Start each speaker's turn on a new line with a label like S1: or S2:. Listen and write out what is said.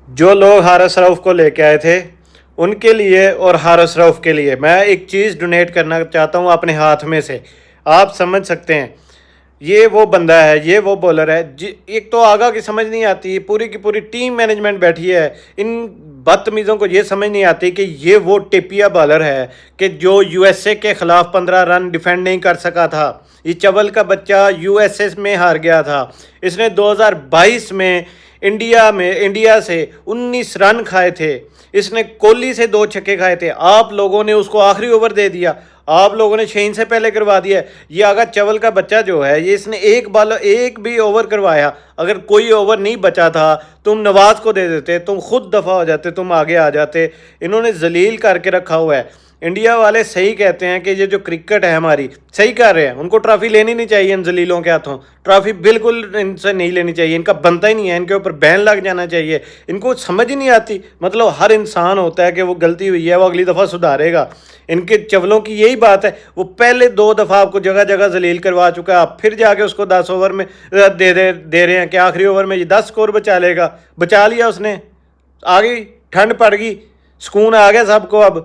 S1: جو لوگ حارث رؤف کو لے کے آئے تھے ان کے لیے اور حارث رؤف کے لیے میں ایک چیز ڈونیٹ کرنا چاہتا ہوں اپنے ہاتھ میں سے. آپ سمجھ سکتے ہیں یہ وہ بندہ ہے, یہ وہ بولر ہے. ایک تو آگا کی سمجھ نہیں آتی, پوری کی پوری ٹیم مینجمنٹ بیٹھی ہے, ان بدتمیزوں کو یہ سمجھ نہیں آتی کہ یہ وہ ٹپیا بالر ہے کہ جو یو ایس اے کے خلاف 15 رن ڈیفینڈ نہیں کر سکا تھا. یہ چول کا بچہ یو ایس اے میں ہار گیا تھا. اس نے 2022 میں انڈیا سے 19 رن کھائے تھے. اس نے کوہلی سے 2 چھکے کھائے تھے. آپ لوگوں نے اس کو آخری اوور دے دیا, آپ لوگوں نے شہین سے پہلے کروا دیا. یہ آگا چول کا بچہ جو ہے, یہ اس نے ایک بھی اوور کروایا. اگر کوئی اوور نہیں بچا تھا تم نواز کو دے دیتے, تم خود دفع ہو جاتے, تم آگے آ جاتے. انہوں نے ذلیل کر کے رکھا ہوا ہے. انڈیا والے صحیح کہتے ہیں کہ یہ جو کرکٹ ہے ہماری, صحیح کر رہے ہیں, ان کو ٹرافی لینی نہیں چاہیے ان ذلیلوں کے ہاتھوں. ٹرافی بالکل ان سے نہیں لینی چاہیے, ان کا بنتا ہی نہیں ہے, ان کے اوپر بین لگ جانا چاہیے. ان کو سمجھ ہی نہیں آتی. مطلب ہر انسان ہوتا ہے کہ وہ غلطی ہوئی ہے وہ اگلی دفعہ سدھارے گا. ان کے چولوں کی یہی بات ہے, وہ پہلے 2 دفعہ آپ کو جگہ جگہ ذلیل کروا چکا ہے, آپ پھر جا کے اس کو 10 اوور میں دے رہے ہیں کہ آخری اوور میں یہ 10 سکور بچا لے گا. بچا لیا اس نے, آ گئی ٹھنڈ پڑ گئی, سکون آ گیا سب کو. اب